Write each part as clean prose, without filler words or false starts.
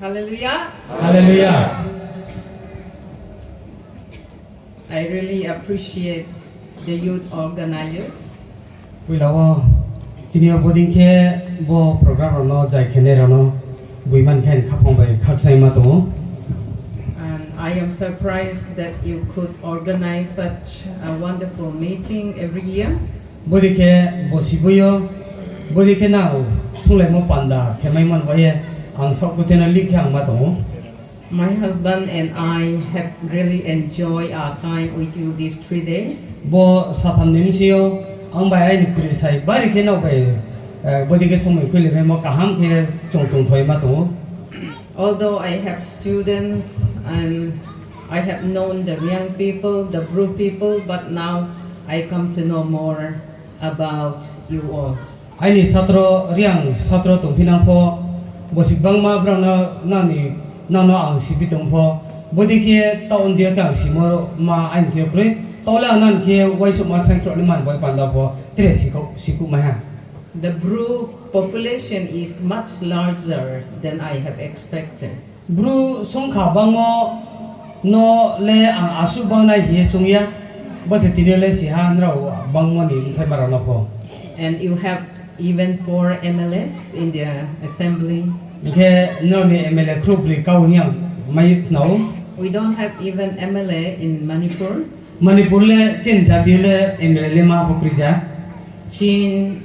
Hallelujah. Hallelujah. I really appreciate the youth organizers. We love today boarding ke bo program no jai khene rano women can khapong bai khaksai ma to. And I am surprised that you could organize such a wonderful meeting every year. Boarding ke bo sibuyo boarding ke now thulai mo panda khemai man bai ang sok kutena likhang ma to. My husband and I have really enjoyed our time with you these 3 days. Bo satham nimsio ang bai ai ni kuri sai bari ke no bai boarding ke somoi khule me mo kaham ke chong tong thoi ma to. Although I have students and I have known the young people, the Bru people, but now I come to know more about you all. Ai ni satro riang satro tong pinang po Borsibrom ma brang na ni na ang sibitong po bodi ke taon dia ka simoro ma ain ke pre tola nan ke Wai 69ma Juaing man boy panda po tre siku ma ha. The Bru population is much larger than I have expected. Bru song kha bang mo no le ang asu bang na hi chungya bo se tinele si han rao bang mo ni thai mara na po. And you have even 4 MLS in the assembly. Ke no ni MLA group ri kau hiang mai no. We don't have even MLA in Manipur. Manipur le chen jati le MLA le ma bokri ja. Chin,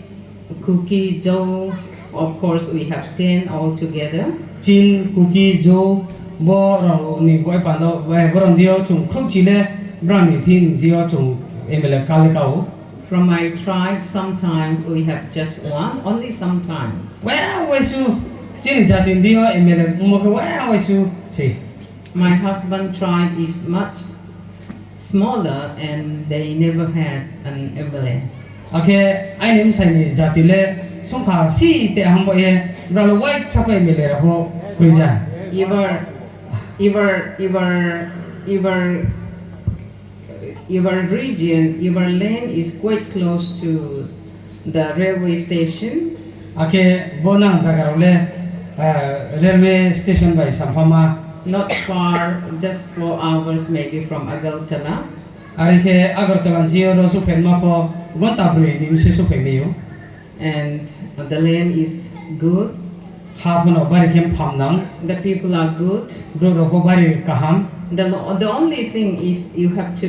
Cookie, Joe, of course we have 10 all together. Chin, Cookie, Joe, bo rao ni boy pando boy boron dio chung kruk chile bran ni thin dio chung MLA kale kau. From my tribe, sometimes we have just one, only sometimes. Well, Wai su chin jati dio MLA mo ke Wai su si. My husband tribe is much smaller and they never had an MLA. Okay, ai nim sai ni jati le song kha si te ham bo ye bran Wai sapai MLA ra ho kurija. Your region, your land is quite close to the railway station. Okay, bonang jaga le railway station by Sampama. Not far, just 4 hours maybe from Agartala. Ari ke Agartala jio ro su pen ma po gonta bru ni se su pen yo. And the land is good. Ha no bari kem pham nang. The people are good. Bro ro ho bari kaham. The only thing is you have to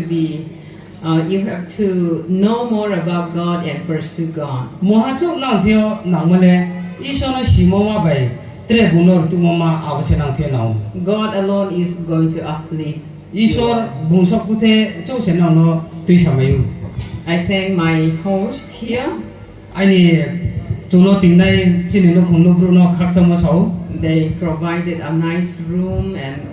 know more about God and pursue God. Mohachu nang thio nang male Isor na simo ma bai tre bunor tu mama awase nang thio nang. God alone is going to uplift. Isor bungsok puthe chau se nang no tui samayu. I thank my host here. Ani tuno tingnai chini no khungno bru no khaksa mo sau. They provided a nice room and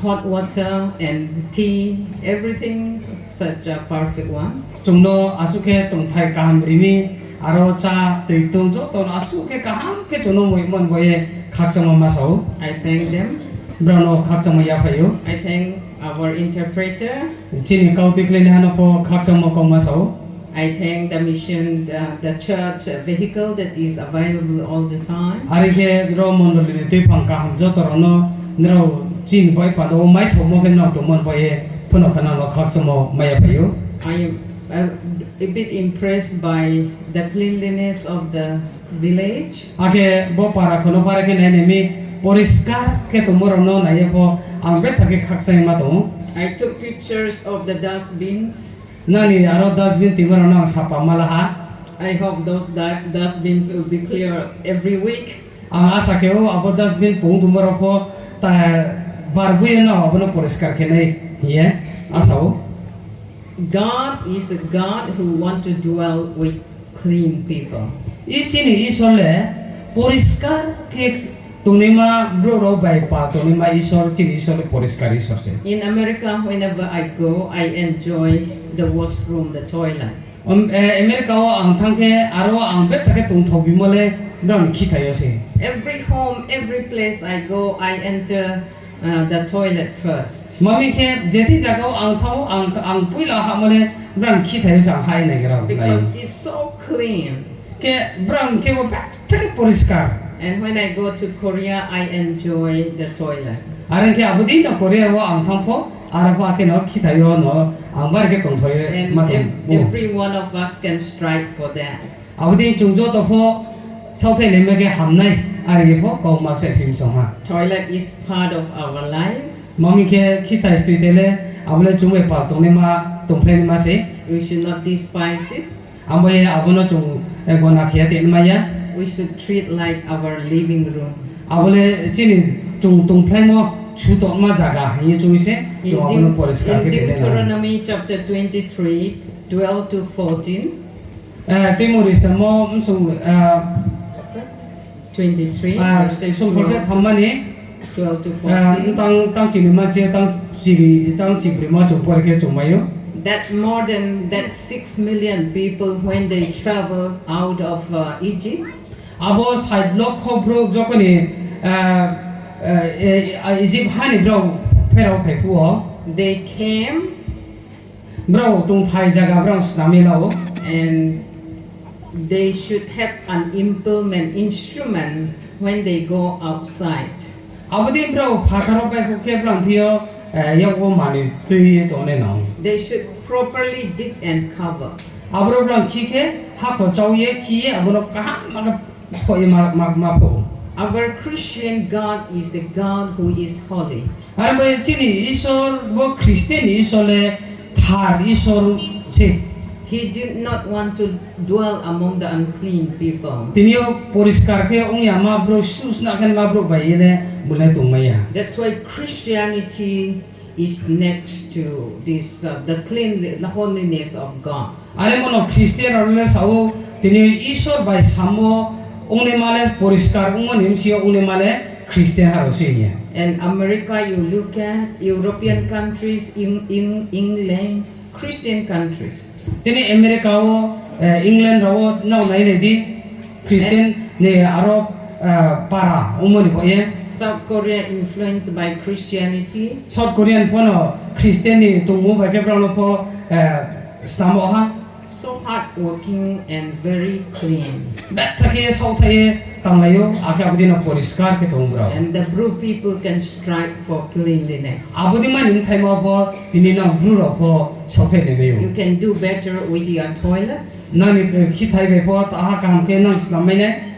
hot water and tea, everything, such a perfect one. Chungno asuke tong thai kaham rimi aro cha tui tung jo ton asuke kaham ke chuno moi mon boye khaksa mo ma sau. I thank them. Brano khaksa mo ya phayo. I thank our interpreter. Chini kautik le hana po khaksa mo ko ma sau. I thank the mission, the church vehicle that is available all the time. Ari ke ro mondol ni tui pang kaham jo torono nro chin boy pa do mai tho mo ken no to mon boye phono khana no khaksa mo maya phayo. I am a bit impressed by the cleanliness of the village. Ake bo para khono para ke ne mi poriskar ke to moro no na ye po ang bet ke khaksa ma to. I took pictures of the dustbins. Nani aro dustbin timaro no sapa malaha. I hope those dustbins will be clear every week. Ang asa ke o abo dustbin pung tumaro po ta barbu no abo no poriskar ke nei ye asao. God is a God who wants to dwell with clean people. Isini Isor le poriskar ke tunima bro ro bai pa tunima Isor chini Isor le poriskar Isor se. In America, whenever I go, I enjoy the washroom, the toilet. America o ang thangke aro ang bet take tung thobi mole don ki thayo se. Every home, every place I go, I enter the toilet first. Mami ke jeti jaga o ang thau ang puila ha mole don ki thayo sang hai na gara. Because it's so clean. Ke brang ke bo bet take poriskar. And when I go to Korea, I enjoy the toilet. Aran ke abudi no Korea wa ang thangpo arapa ke no khithayo no ang bar ke tong thoi And ma tong. every one of us can strive for that. Abudi chungjo to pho sau thai lem ke hamnai ari pho ko mak se phim song ha. Toilet is part of our life. Mami ke khithai stui tele abule chungwe pa tong ne ma tong phen ma se We should not despise it. amboye abono chung gona khia te ma ya We should treat like our living room. abule chini chung tong phen mo chu to ma jaga ye chung se In, chung abono poriskar in ke te na. Deuteronomy chapter 23, 12 to 14. Timoris mo sung 23 verses sung phe 12 thammani to 14. tang chini ma che tang chibri ma chung por ke chung mayo That more than that 6 million people when they travel out of Egypt, abo side lock khobro jokoni Egypt hani bro phero phepu they came bro tung thai jaga bro snami lao and they should have an instrument when they go outside. abodi bro phatharo pe ku ke bro thio yago mani tui to ne no They should properly dig and cover. abro bro khi ke ha ko chau ye khi ye abro ka ma pho ye ma pho Our Christian God is a God who is holy. are bo chini Isor bo Christian Isor le thar Isor se He did not want to dwell among the unclean people. tinio poriskar ke ong ya ma bro sus na kan ma bro bai le bule tung maya That's why Christianity is next to this the holiness of God. are mono Christian or le sao tinio Isor bai samo ong ne male poriskar ong nim sio ong ne male Christian haro se ye And America, you look at European countries, in England, Christian countries. tini America o England ro no nai ne di Christian ne aro para umoni bo ye South Korea influenced by Christianity. South Korean pono Christian ni tungu ba ke prano po stamo ha So hardworking and very clean. bet thake South thai tanglayo akha abudi no poriskar ke tung bro And the Bru people can strive for cleanliness. abudi man nim thai ma po tini na bru ro po South thai ne You beyo can do better with your toilets. na ni khi thai be po ta ha kam ke nang slam ne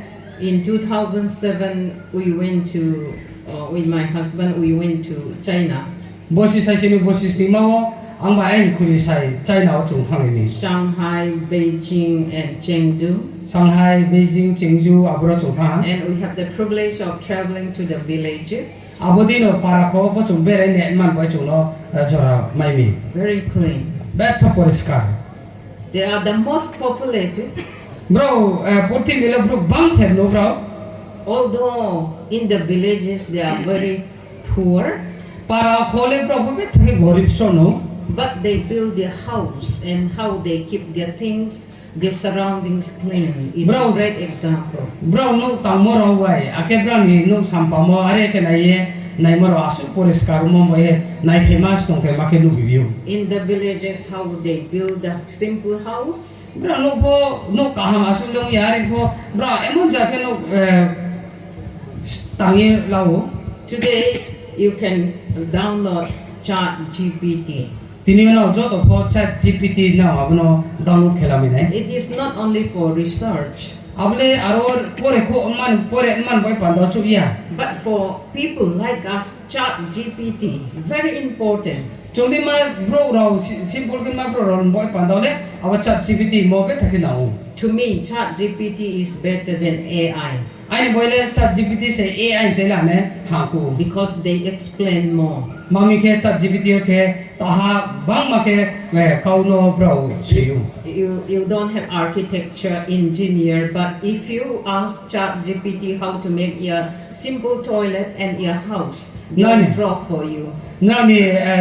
In 2007, we went to, with my husband, we went to China, bosi sai sini bosi stima wo ang ba en khuri sai China o chung thang ni Shanghai, Beijing, and Chengdu. Shanghai Beijing Chengdu abro chung thang And we have the privilege of traveling to the villages. abudi no para kho po chung be re ne man ba chung no jora mai mi Very clean. bet tho poriskar They are the most populated. bro porti mele bro bang the no bro Although in the villages they are very poor, para khole bro be the gorib so no but they build their house and how they keep their things, their surroundings clean is Bro. a great example. bro no tamo ro wai ake bro ni no sampa mo are ke nai ye nai mo ro asu poriskar mo mo ye nai themas tong the ma ke lu biu In the villages, how they build a simple house. bro no po no kaham asu long yari po bro emon ja ke no tangi lao Today, you can download ChatGPT. tini no jo to po chat gpt na abno download khela mi nai It is not only for research, able aror pore ko man boy pando chu ya but for people like us, ChatGPT, very important. chungdi ma bro ro simple kin ma bro ro boy pando le awa chat gpt mo be thaki na To me, ChatGPT is better than AI ai boy le chat gpt se ai te la ne ha ku because they explain more. mami ke chat gpt ke ta ha bang ma ke me kau no bro siu You don't have architecture engineer, but if you ask ChatGPT how to make a simple toilet and a house, they will Nani? draw for you. na ni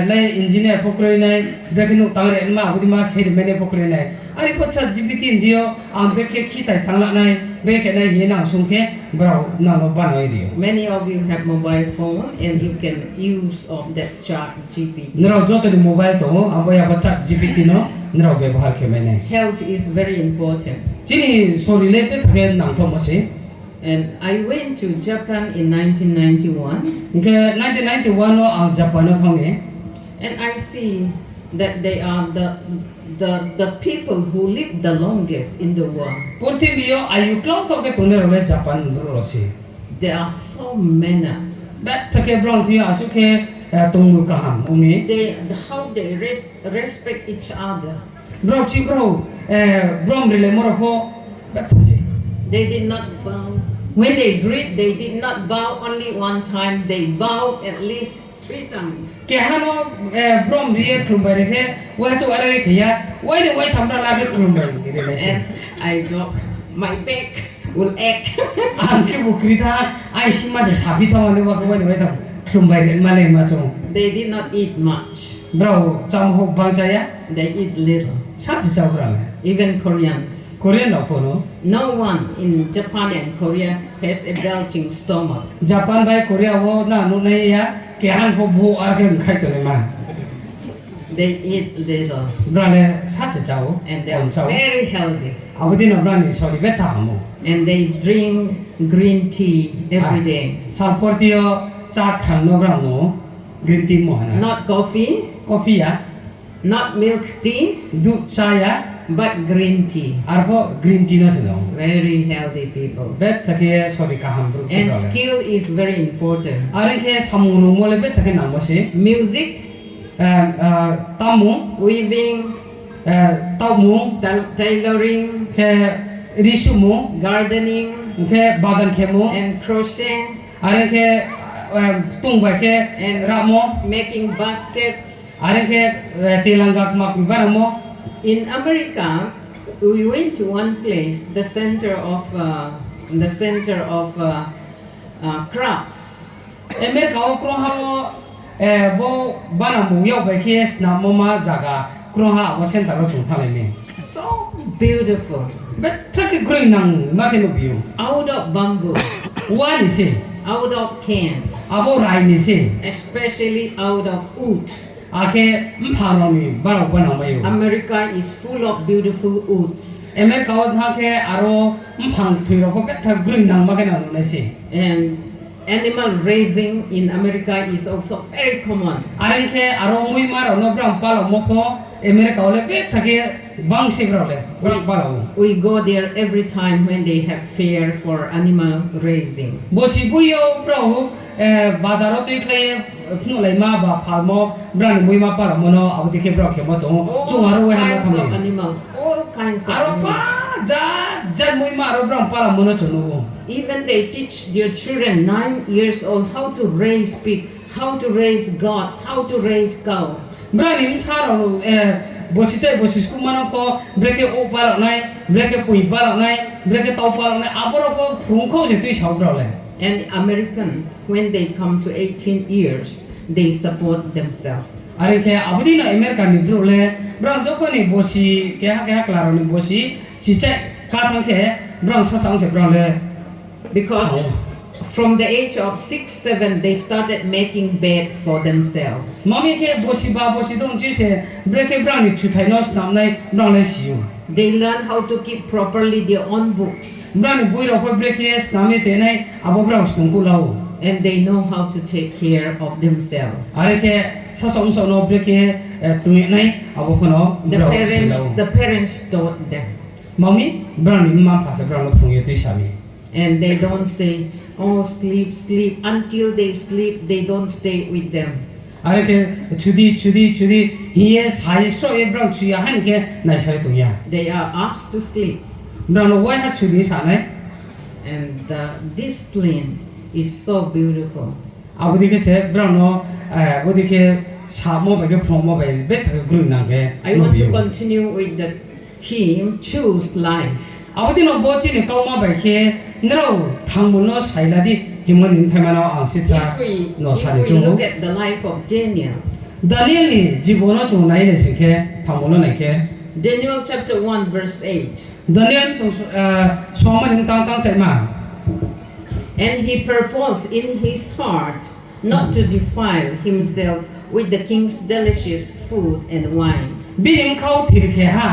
le engineer pokro nai breaking tangre ma budi ma khe mene pokro nai ari ko chat gpt injio am be ke khi tai tangla nai be ke nai ye na sung ke bro na no ban oi dio Many of you have mobile phone and you can use of that ChatGPT. nro jo te mobile to abo ya chat gpt no nro ব্যবহার ke mene Health is very important. chini sorry le pe thage nang tho mase And I went to Japan in 1991, ke 1991 no ang Japan no thome and I see that they are the people who live the longest in the world. purthibio ayu klong to ke tune ro le Japan ro si There are so many. bet thake brong thi asu ke tungmu kaham umi How they respect each other. bro chi bro brom rile moro pho bet si They did not bow. When they greet, they did not bow only one time. They bowed at least 3 times. ke hano brom rie klumbai re ke wa chu ara ke ya wai de wai tham ra la ke klumbai ri le si And I joke, my back will ache. ang ke bukri tha ai si ma je sabi tha ne wa ko wai de wai tham klumbai re ma le ma chu They did not eat much. bro cham ho bang cha ya They eat little. sa si cha bra le Even Koreans. Korean no pho no No one in Japan and Korea has a belching stomach. Japan bai Korea wo na no nei ya ke han pho bu ar ke khai to ne ma They eat little. bra le sa si cha wo And they are very healthy. abudi no bra ni sorry bet tha mo And they drink green tea every day. sal portio cha khan no bra no green tea mo na Not coffee, coffee ya not milk tea, du cha ya but green tea. arbo green tea no se no Very healthy people. bet thake sorry ka ham bru se And bra le skill is very important. are ke samuru mo le bet thake na mo se Music, tamu weaving, tamu tailoring, ke risumu gardening, ke bagan ke mo and crochet, are ke tung ba ke and ramo making baskets. are ke telangak mak ba mo In America, we went to one place, the center of crafts. emer ka okro ha mo bo bana mu yo ba ke sna mo ma jaga kro ha wa center ro chung thale me So beautiful. bet thake green nang ma ke no biu Out of bamboo, wa ni se out of can, abo rai ni se especially out of wood. ake mphano ni ba ba na ma yo America is full of beautiful woods. emer ka ha ke aro mphang thui ro bet thak green nang ma ke na no ne se And animal raising in America is also very common. are ke aro mui ma ro no bram pa lo mo ko emer ka ole bet thake bang se bra le ba lo We go there every time when they have fair for animal raising. bosi buyo bro bazaro tui khle phnu lai ma ba phalmo brand mui ma pa mo no abu dikhe bro ke mo to chung aro we ha All kinds ma of thami animals, all kinds of aro pa animals. ja mui ma aro bro pa mo no chunu Even they teach their children 9 years old how to raise pig, how to raise goats, how to raise cow. brand im sa ro bosi chai bosi sku ma no ko breke o pa lo nai breke pui pa lo nai breke tau pa lo nai aboro ko phung kho je tui sau bro le And Americans, when they come to 18 years, they support themselves. are ke abudi na america ni bro le brand joko ni bosi ke ha klaro ni bosi chi chai ka thang ke brand sa sang se bro le Because from the age of 6-7, they started making bed for themselves. mami ke bosi ba bosi dong ji se breke brand ni chu thai no snam nai brand le siu They learn how to keep properly their own books. brand ni bui ro ko breke snam ni te nai abo brand stung ku lau And they know how to take care of themselves. are ke sa som so no breke tu nai abo ko no The parents taught them. mami brand ni ma phasa brand lo phung ye tu sami And they don't say, oh, sleep, sleep. Until they sleep, they don't stay with them. are ke chudi he is high so e brand chu ya han ke nai sai tu ya They are asked to sleep. brand lo wai ha chudi sa nai And the discipline is so beautiful. abu dikhe se brand no abu dikhe sa mo ba ke phom mo ba be thak gru na ke I want to continue with the theme, choose life. abu din no bo chi ni kaw ma ba ke nro thang mun no sai la di himon in thai ma no ang si cha no sa If le we chung look at the life of Daniel, Daniel ni jibon no chung nai le se ke thang mun no nai ke Daniel chapter 1 verse 8. Daniel chung so ma ning tang tang sai ma And he purposed in his heart not to defile himself with the king's delicious food and wine. bilim khau thir ke ha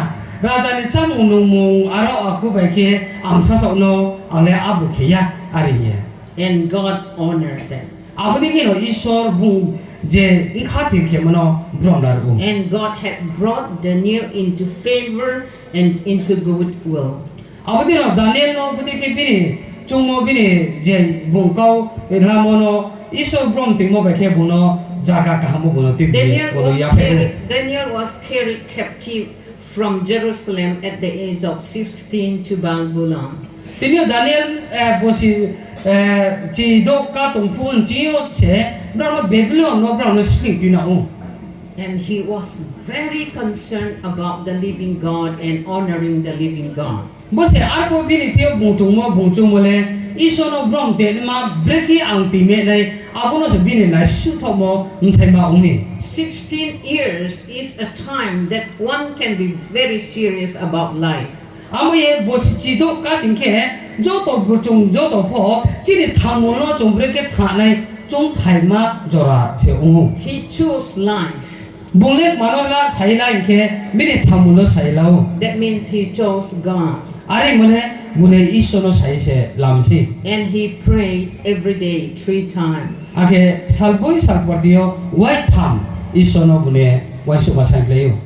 raja ni cham unu mu aro aku ba ke ang sa so no ang le abu ke ya ari ye and God honored them. abodi ke no Isor bung je khati ke mano brom lar bu And God had brought Daniel into favor and into goodwill. abodi no Daniel no budi ke bini chungmo bini je bung kau ramono Isor brom tingmo ba ke buno jaga kahamo buno ti Daniel was carried captive from Jerusalem at the age of 16 to Babylon. Tinio Daniel bosi chi do ka tung pun chi yo che bra Babylon no bra no sling tina u And he was very concerned about the living God and honoring the living God. bosi arpo bini tio bungtung mo bungchung mo le isono brom de ma breki ang ti me nai abuno se bini nai su tho mo nthai ma umi 16 years is a time that one can be very serious about life. amoye bosi chi do ka sing ke jo to bungchung jo to pho chi ni thang mo no chung breke tha nai chung thai ma jora se u He chose life. bungle manola saila ke bini thang mo no sailao That means he chose God. are mune isono sai se lamsi And he prayed every day 3 times. ake salboi salpordio wai tham isono bune wai suma sangleo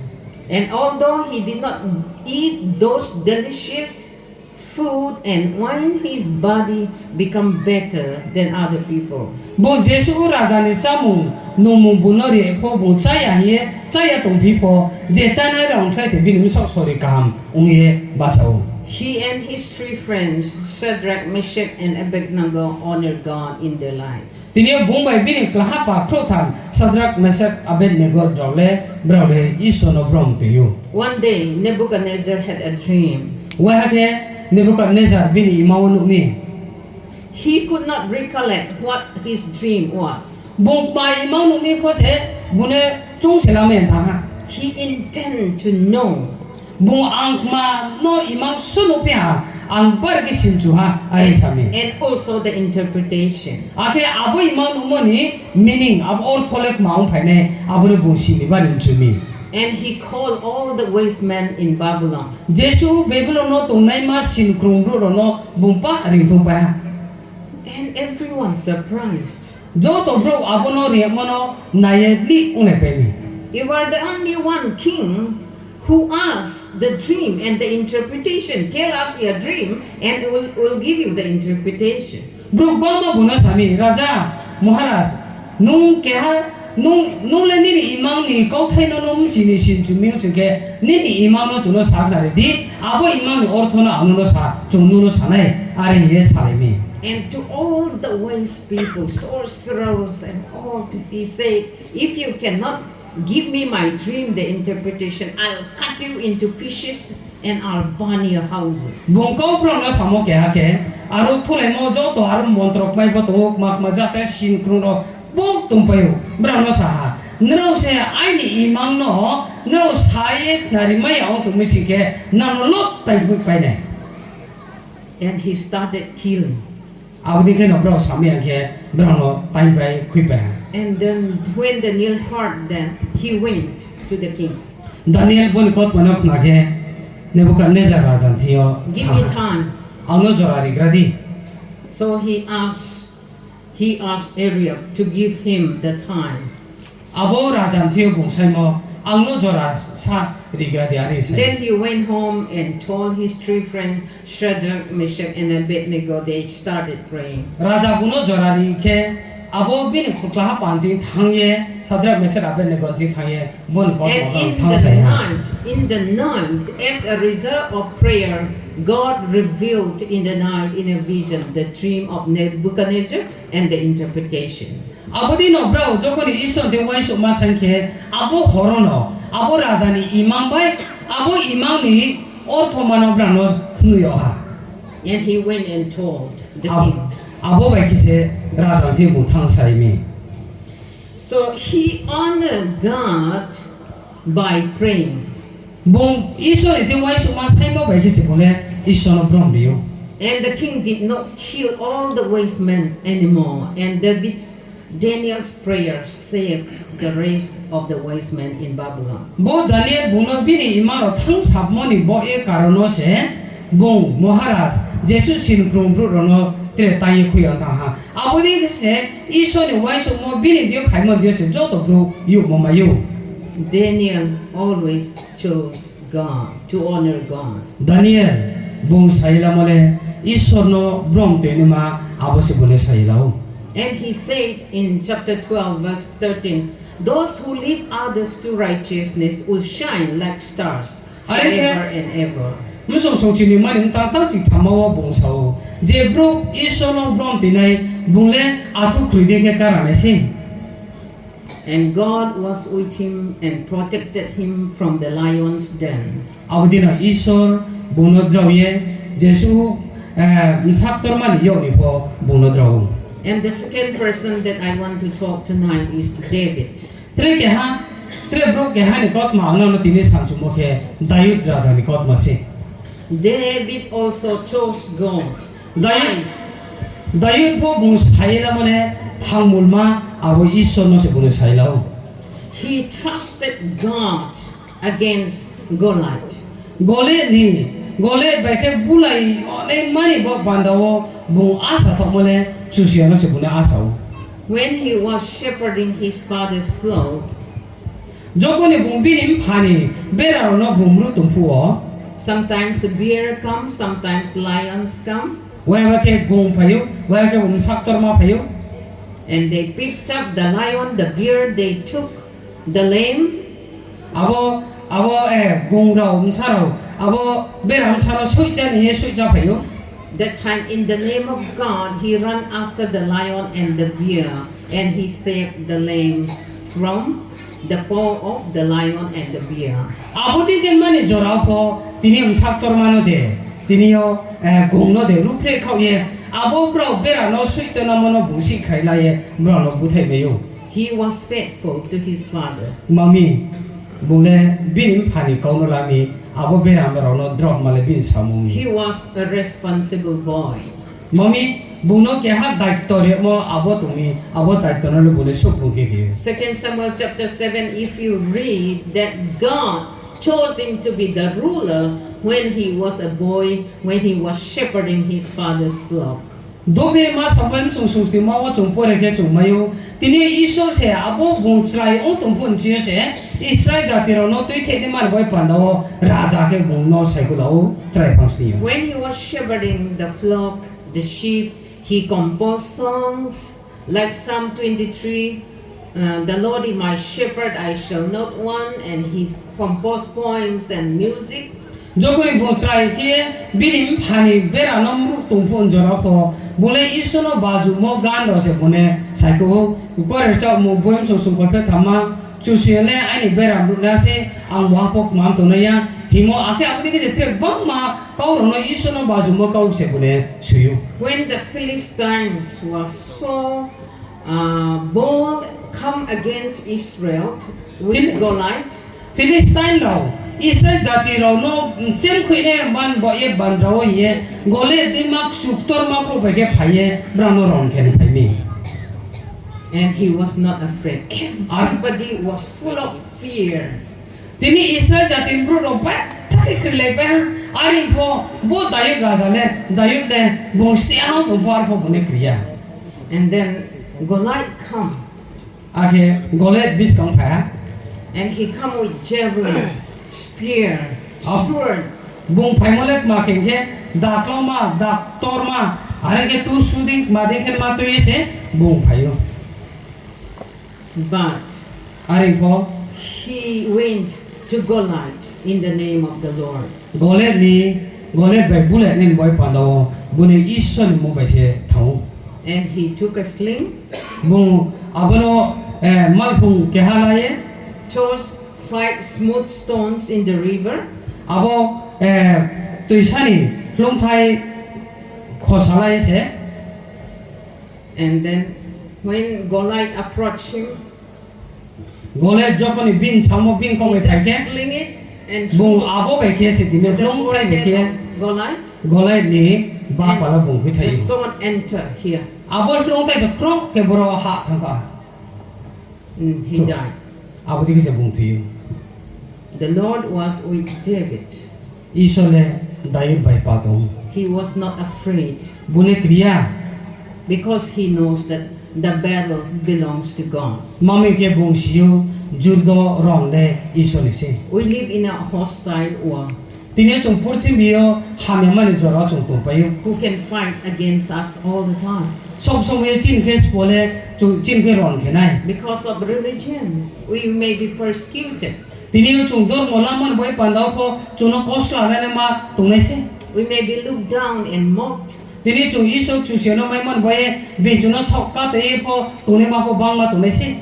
And although he did not eat those delicious food and wine, his body become better than other people. bo jesu raja ni chamu nomu bunori pho bu chaya ye chaya tong people je chana rong thai se binim sok sori kam ungye basau He and his 3 friends, Shadrach, Meshach, and Abednego, honored God in their lives. tinio bumbai binim klaha pa protham sadrak mesak abednego dole brole isono brom to you One day, Nebuchadnezzar had a dream. wa hake Nebuchadnezzar bini imawunu mi He could not recollect what his dream was. bong pai imawunu mi pho se bune chung selamen tha He intended to know. bung angma no imang sunu pia ang bargi sinchu ha ai sami And also the interpretation. ake abo imang umoni meaning ab or tholek maung phaine abune bungsi ni barin chumi And he called all the wise men in Babylon. jesu babylon no tongnai ma sin krung ro no bumpa ring thung pa And everyone surprised. jo to bro abono re mono naye li une peni You are the only one king who asked the dream and the interpretation. Tell us your dream and we'll give you the interpretation. bro bama buna sami raja maharaj nung ke ha nung le ni imang ni kau thai no nom chini sin chu miu chu ke ni imang no chuno sa na re di abo imang ni ortho na anu no sa chung no sa nai are ye sa le mi And to all the wise people, sorcerers and all, he said, if you cannot give me my dream, the interpretation, I'll cut you into pieces and I'll burn your houses. bong kau pro no samo ke ha ke aru thule mo jo to aru montrok mai bo to mak ma ja te sin kru ro bo tum payo bra no sa ha no se ai ni imang no no sa ye na ri mai au tu mi si ke na no lot tai bu pai ne And he started killing. abdi ke no bro sami ke bra no tai pai khui pa And then when Daniel heard them, he went to the king. Daniel bon kot manok na ke Nebuchadnezzar rajan thio Give me time. auno jorari gradi So he asked Arioch to give him the time. abo rajan thio bung sai mo auno jora sa ri gradi ari sai Then he went home and told his 3 friends, Shadrach, Meshach, and Abednego. They started praying. raja buno jorari ke abo bin khukla panti thangye sadra mesar abednego ji thangye bon kot And thang sai in the night, as a result of prayer, God revealed in the night in a vision the dream of Nebuchadnezzar and the interpretation. abodi no bro jokoni isor de wai su ma sanke abo horono abo raja ni imam bai abo imam ni ortho mano brano nuyo ha And he went and told the king. abo bai kise raja ti bu thang sai mi So he honored God by praying. bong isor de wai su ma sai mo bai kise bone isor no brom bio And the king did not kill all the wise men anymore. And Daniel's prayer saved the rest of the wise men in Babylon. bo Daniel buno bini imaro thang sap moni bo e karono se bong maharaj jesu sin krum bru rono tre tai khu yang ta ha abodi ke se Isor ni wai so mo bini dio phai mo dio se jo to bro yu mo ma yu Daniel always chose God, to honor God. Daniel bung saila mole Isor no brom te ni ma abose bune saila And he said in chapter 12, verse 13, those who lead others to righteousness will shine like stars forever and ever. Msong song chini mani ta ta chi thamawa bung sao je bro Isor no brom te nai bung le athu khruide ke karane sin And God was with him and protected him from the lion's den. Abdina Isor buno drawie Jesu saktor mani yo ni po buno draw. And the second person that I want to talk tonight is David. Tre ke ha tre bro ke ha ni Kautma no tini sanchu mo ke David raja ni Kautma se. David also chose God. David po bung saila mane thangmul ma abo Isor no se buno saila. He trusted God against Goliath. Goliath baike bulai ne mani bo bandawo bung asa thomole chusiana se buno asa. When he was shepherding his father's flock, Jokone bung binim phani bera no bumru tumpuo. Sometimes a bear comes, sometimes lions come, Wake bung payo, wake bung saktor ma payo. and they picked up the lion, the bear, they took the lamb, Abo bung rao sarao, abo beram saro suicha ni suicha payo. That time, in the name of God, he ran after the lion and the bear, and he saved the lamb from the paw of the lion and the bear. Abo di ken mani jorao po, tini saktor mano de, tini yo gong no de rupre khao ye. Abo bro bera no suita na mono Bru-C khaila ye, bro no buthai meyo. He was faithful to his father. Mami, bule bin phani kauno lami, abo bera bro no drop male bin samumi. He was a responsible boy. Mami, buno ke ha daitto re mo abo tumi, abo daitto no le bule sopru ke ke. 2 Samuel chapter 7, if you read that God chose him to be the ruler when he was a boy, when he was shepherding his father's flock. Dobe ma saban sung ti ma wa chung pore ke chung mayo tini Isor se abo bung trai o tum pun chi se Israel jati ro no tui the de man boy panda raja ke bung no sai ko lo trai pas ni. When he was shepherding the flock, the sheep, he composed songs like Psalm 23, the Lord is my shepherd, I shall not want, and he composed poems and music. Jokoi bung trai ke birim phani bera nom tum pun jora po bule Isor no bazu mo gan ro se bune sai ko ko re cha mo boim sung ko pe thama chu se le ani bera ru na se ang wa pok mam to na ya himo ake apni ke jetre bang ma kau ro no Isor no bazu mo kau se bune suyu. When the Philistines were so bold, come against Israel with Goliath, Philistine rao Israel jati rao no sem khuine ban bo ye ban rao ye Goliath dimak suktor ma pro bege phaye brano ron khen phaimi. and he was not afraid. Everybody was full of fear. Tini Israel jati pro ro pa thai krile pe ari po bo David raja le David le bo stia to par po bune kriya. And then Goliath come, Ake Goliath bis kang pha and he come with javelin, spear, sword. bung phai molek ma khen ke da to ma da tor ma are ke tu sudi ma dekhen ma to ese bung phayo. But Ari po he went to Goliath in the name of the Lord. Goliath by bullet nin boy pando bune Isor mo ba se thau And he took a sling, bung abono malpung ke halaye chose 5 smooth stones in the river, abo tuisani hlong thai khosalai se and then when Goliath approached him, Goliath jokoni bin samo bin ko he be just thake sling it and bung threw abo be ke se dine at the hlong thai be forehead ke of Goliath, Goliath ni ba pala bung ku the thai stone enter here. abo hlong thai se krok ke boro ha thangka He died. abo dikse bung thuyu. The Lord was with David. Isor le David by patong He was not afraid. bune kriya because he knows that the battle belongs to God. mami ke bung siu jurdo ron le Isor ni se We live in a hostile world. tine chung purthi bio hamya mani jora chung tum payu Who can fight against us all the time? sob som ye chin ke spole chung chin ke ron ke nai Because of religion, we may be persecuted. tine chung dor molamon boy pandau po chuno kosla ne ma tung ne se We may be looked down and mocked. tini chung Isor chu se no mai mon boy bin chuno sokka te po tune ma po bang ma tung ne se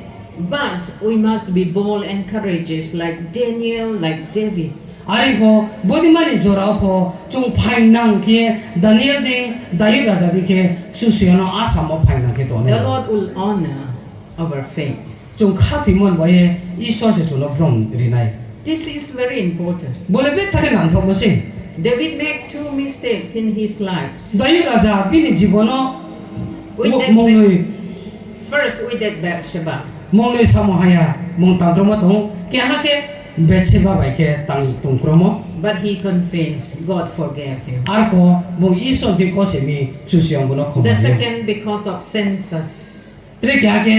But we must be bold and courageous like Daniel, like David. ari po bodi mani jora po chung phai nang ke Daniel ding dai raja dikhe su se no asa mo phai nang ke to ne The Lord will honor our faith. chung kha thi mon boy Isor se chuno from rinai This is very important. bole be thake nang thom se David made two mistakes in his lives. dai raja bini jibono With that, mongnoi first with that Bathsheba. mongnoi samohaya mong tangkromo tong ke ha ke Bathsheba bai ke tang tungkromo But he confessed. God forgave him. ar ko mong Isor ke ko se mi chu siang bono khom The second, because of census. tre kya ke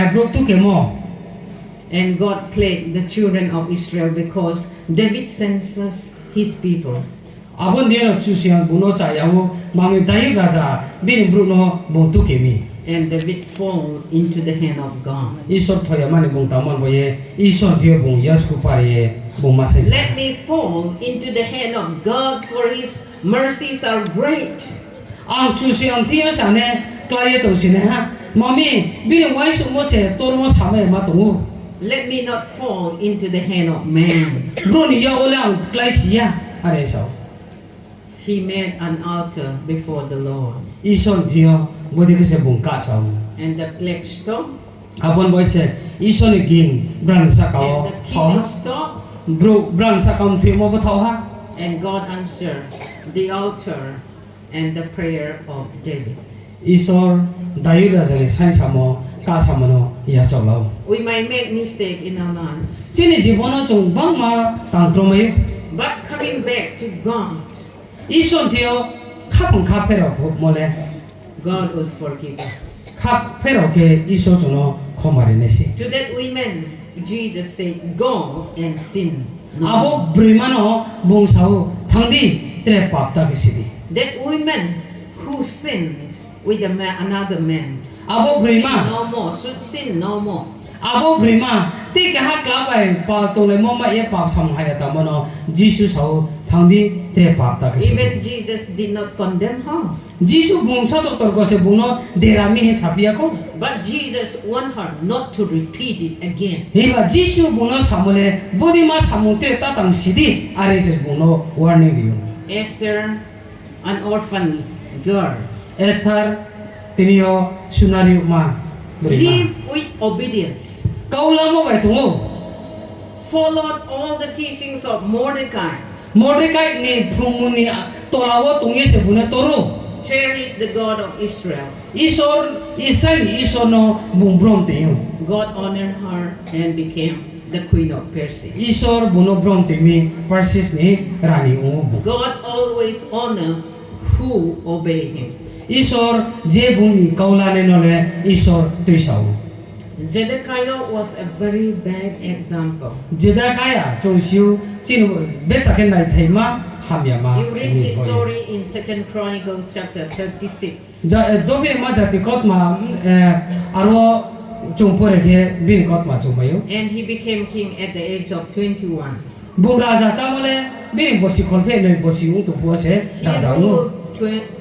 bro tu ke mo And God plagued the children of Israel because David census his people. abon dia chu siang bono cha yawo mami dai raja bini bro no mong tu ke mi And David fall into the hand of God. Isor thoya mani bong tamon boye Isor dia bong yas ku pare bong ma sai Let me fall into the hand of God, for his mercies are great. ang chu siang thia sa ne klaye to sine ha mami bini wai su mo se tor mo same ma tu Let me not fall into the hand of man. bro ni ya olang klai sia are sao He made an altar before the Lord. Isor dia bodi ke se bong ka sao And the plague stopped. abon boy se Isor ni ging bran sa And kao the thau killing ha stopped. bro bran sa kam thi mo ba thau ha And God answered the altar and the prayer of David. Isor dai raja ni sai samo ka samono ya chawlao We might make mistake in our lives. chini jibono chung bang ma tangkromai But coming back to God, Isor dia khapang kha phero mole God will forgive us. khap phero ke Isor chuno khomari ne si To that woman, Jesus said, go and sin. No. abo brimano bong sao thangdi tre pap ta ke sidi That woman who sinned with another man abo should sin brima no more, should sin no more. abo brima ti ka ha kla bai pa to le mo ma ye pap sam ha ya ta mono jisu sao thangdi tre pap ta ke Even sidi Jesus did not condemn her. jisu bong sa tor ko se bono derami he sapia ko But Jesus warned her not to repeat it again. hiba jisu bono samole bodi ma samutre ta tang sidi are je bono warning dio Esther, an orphan girl, Esther tinio sunari ma brima live with obedience, kaula mo bai tungo followed all the teachings of Mordecai, Mordecai ni prumuni tolawo tungi se bune toro cherished the God of Israel. Isor Isor no bumbrom te yo God honored her and became the queen of Persia. Isor buno brom te mi Persis ni rani ungu God always honor who obey him. Isor je bumi kaula ne nole Isor tuisau Zedekiah was a very bad example. Jedakaya chongsiu chin beta ken nai thaima hamya ma You read his story in 2 Chronicles chapter 36. dobi ma jati Kautma aro chongpore ke bin Kautma chongmayo And he became king at the age of 21. bung raja chamole bin bosi kholpe ne bosi ung tu bose He raja ung ruled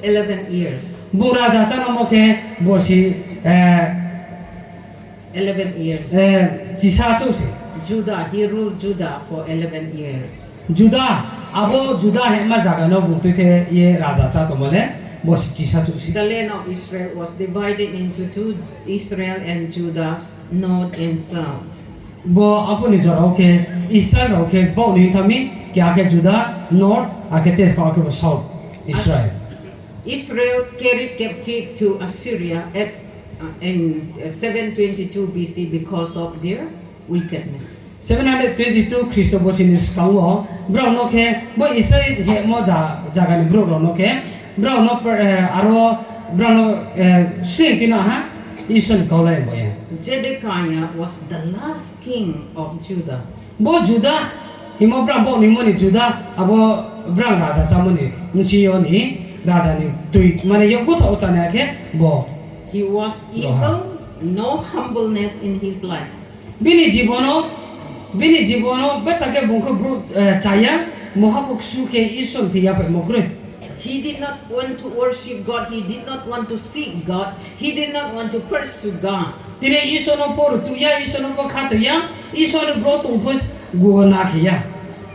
11 years. bung raja chanamo ke bosi 11 years. jisa chose Judah, he ruled Judah for 11 years. juda abo juda he ma jaga no bung tu the ye raja cha to mole bosi jisa chose The land of Israel was divided into two, Israel and Judah, north and south. bo apuni jora ke Israel ke bo ni thami kya ke juda north ake te ka ke south Israel Israel carried captive to Assyria in 722 BC because of their wickedness. 722 Kristo bosinis kawo bro no ke bo Israel he mo jaga ni bro no ke bro no aro brano sing tina ha Isor kaulai boya. Zedekiah was the last king of Judah. Bo Judah himo brang bo ni moni Judah abo brang raja chamoni msiyo ni raja ni tui mane yo kutho chane ke bo. He was evil, no humbleness in his life. Bini jibono betake bungko bro chaya mohapok suke Isor tiya pe mokre. He did not want to worship God. He did not want to seek God. He did not want to pursue God. Tine Isor no por tuya Isor no khatuya Isor bro tungpus go nakhiya.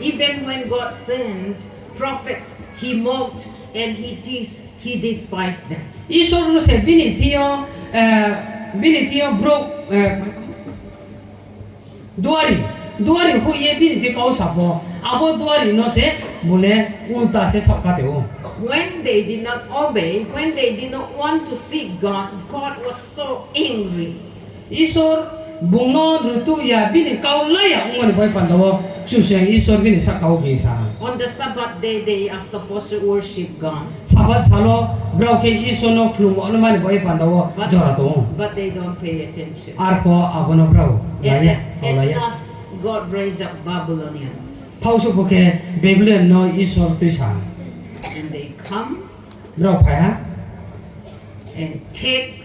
Even when God sent prophets, he mocked and he teased, he despised them. Isor no se bini thiyo bro duari hu ye bini thi kau sapo abo duari no se bule ulta se sakateo. When they did not obey, when they did not want to seek God, God was so angry. Isor bungo rutu ya bini kau laya ngoni boy pandawo chuseng Isor bini sakau gisa. On the Sabbath day, they are supposed to worship God. Sabat salo brau ke Isor no klum on mani boy pandawo jorato. But they don't pay attention. Arpo abono brau laya At laya. last, God raised up Babylonians. Pausu poke Babylon no Isor tuisan. And they come Brau phaya and take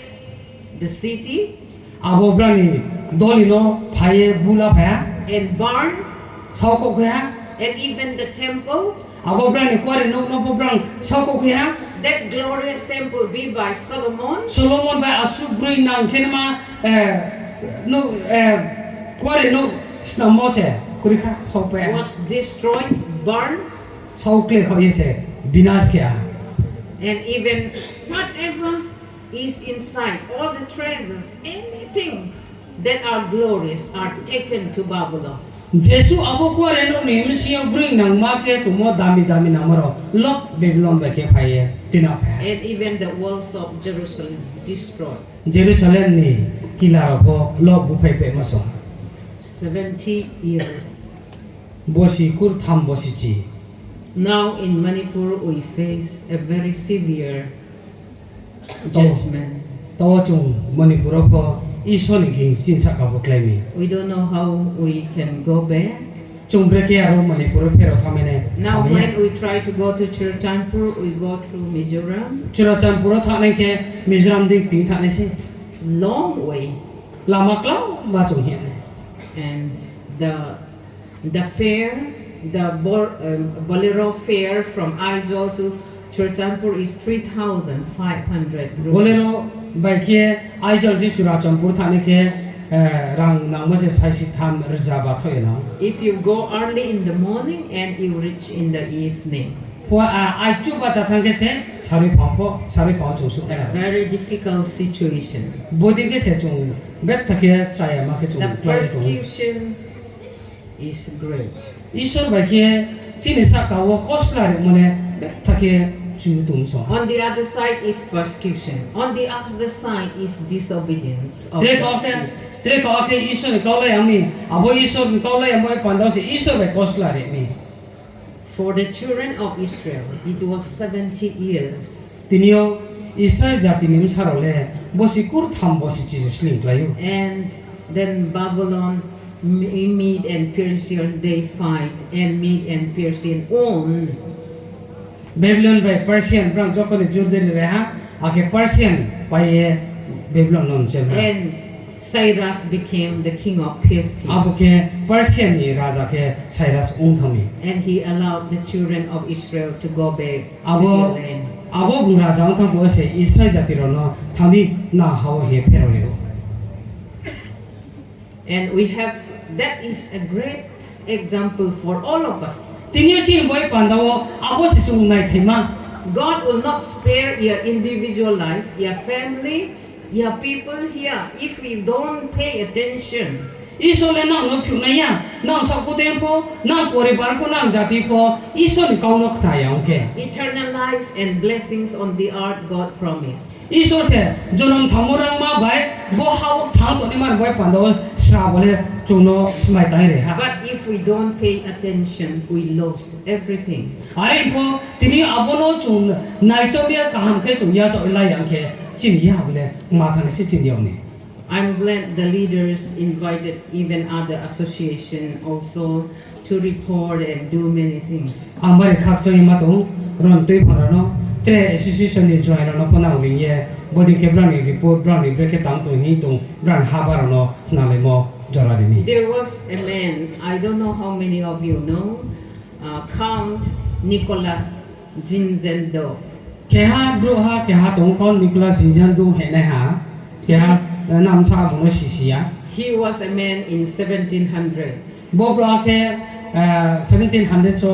the city abo brani dolino phaye bula phaya and burn, sauko khaya and even the temple, abo brani kware no brang sauko khaya that glorious temple built by Solomon, Solomon ba asu grui nang kenma no kware no snamose kurikha sope was destroyed, burned, saukle khoyese binas kya and even whatever is inside, all the treasures, anything that are glorious are taken to Babylon. Jesu abo kware no ni msiyo grui nang market tumo dami namaro lok Babylon ba ke phaye tina phaya And even the walls of Jerusalem destroyed. Jerusalem ni kilaro bo lok bu phai pe maso 70 years. bosi kur tham bosi chi. Now in Manipur we face a very severe judgment. Tawa chung Manipur po Isor ni king sin saka bo claim. We don't know how we can go back. Chung breke aro Manipur pero thamene. Now when we try to go to Chirchanpur, we go through Mizoram. Chirachanpur thane ke Mizoram dik ting thane si Long way. lama klau ma chung hian. And the fare, the Bolero fare from Isor to Chirchanpur is 3,500 rupees. Bolero bai ke Isor ji Chirachanpur thane ke rang nang ma se saisi tham reserva thoina. If you go early in the morning and you reach in the evening. Po ai chu ba cha thang ke se sari pa chu su A very difficult situation. bodi ke se chung bet thake chaya ma ke chung The persecution is great. Isor ba ke chini sa ka wo kosla re mone bet thake chu tum so On the other side is persecution. On the other side is disobedience. Of trek God's off ke Isor ka la yang ni abo Isor ka la yang boy pandau se Isor ba kosla re ni For the children of Israel, it was 70 years. tinio Israel jati nim sarole bosi kur tham bosi chi sling layo And then Babylon, Mede and Persian, they fight, and Mede and Persian own. Babylon by Persian brang jokone jurde le ha ake Persian by Babylon non chen And Cyrus became the king of Persia. abo ke Persian ni raja ke Cyrus thami And he allowed the children of Israel to go back to abo their land. abo bung raja tham bo se Israel jati ro no thandi na hawo he phero le And we have, that is a great example for all of us. tinio chin boy pandawo abo se chung nai thema God will not spare your individual life, your family, your people here, if we don't pay attention. Isor le na no phu na ya na sa ko tempo na pore bar ko na jati po Isor ni kau no kta ya okay Eternal life and blessings on the earth God promised. Isor se jonam thamorang ma bai bo hawo thang to ni ma man boy pando sra bole chuno smai tai re ha But if we don't pay attention, we lose everything. are po tini abono chun nai chobia kaham khe chu ya so lai yang khe chin ya bole ma thang se chin yong ni I'm glad the leaders invited even other association also to report and do many things. amare khak chang ma to ron tui phara no tre association ni join no phona ling ye body ke brand ni report brand ni break tang to hi to brand ha bar no na le mo jara ri mi There was a man, I don't know how many of you know, Count Nicholas Zinzendorf. ke ha bro ha ke ha tong kon nikla jinjan du he na ha ke ha nam sa bo si si ya He was a man in 1700s. bo bro ke 1700 so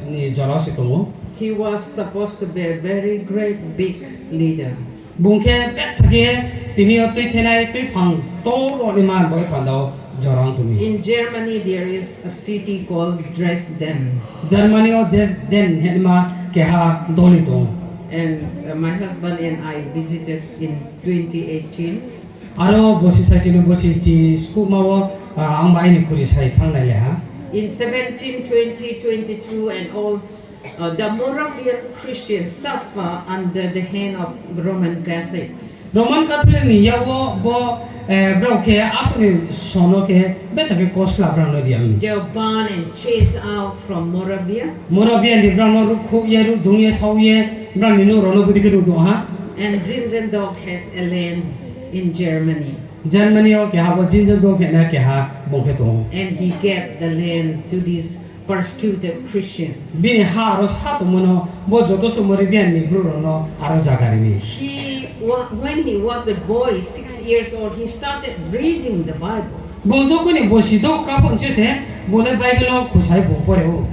ni jara si to He was supposed to be a very great big leader. bung ke bet thage tini otoi thenai toi phang to ro ni man boy pando jorang to mi In Germany, there is a city called Dresden. Germany o des den helma ke ha doli to And my husband and I visited in 2018. aro bosi sai chinu bosi chi school ma wo ang bai ni khuri sai khang lai le ha In 1722 and all, the Moravian Christians suffer under the hand of Roman Catholics. Roman Catholic ni ya wo bo bro ke apne sono ke beta ke kosla brano diam They were banned and chased out from Moravia. Moravia ni brano ru khu ye ru dung ye sau ye bran ni no rono budi ke ru do ha And Zinzendorf has a land in Germany. Germany o ke ha bo jinja do ke na ke ha bo ke to And he gave the land to these persecuted Christians. bini ha ro sa to mono bo joto so Moravia ni bro rono aro jagari ni When he was a boy, 6 years old, he started reading the Bible. bo jo ko ni bo si do ka pon che se bo le bible ko sai bo pore o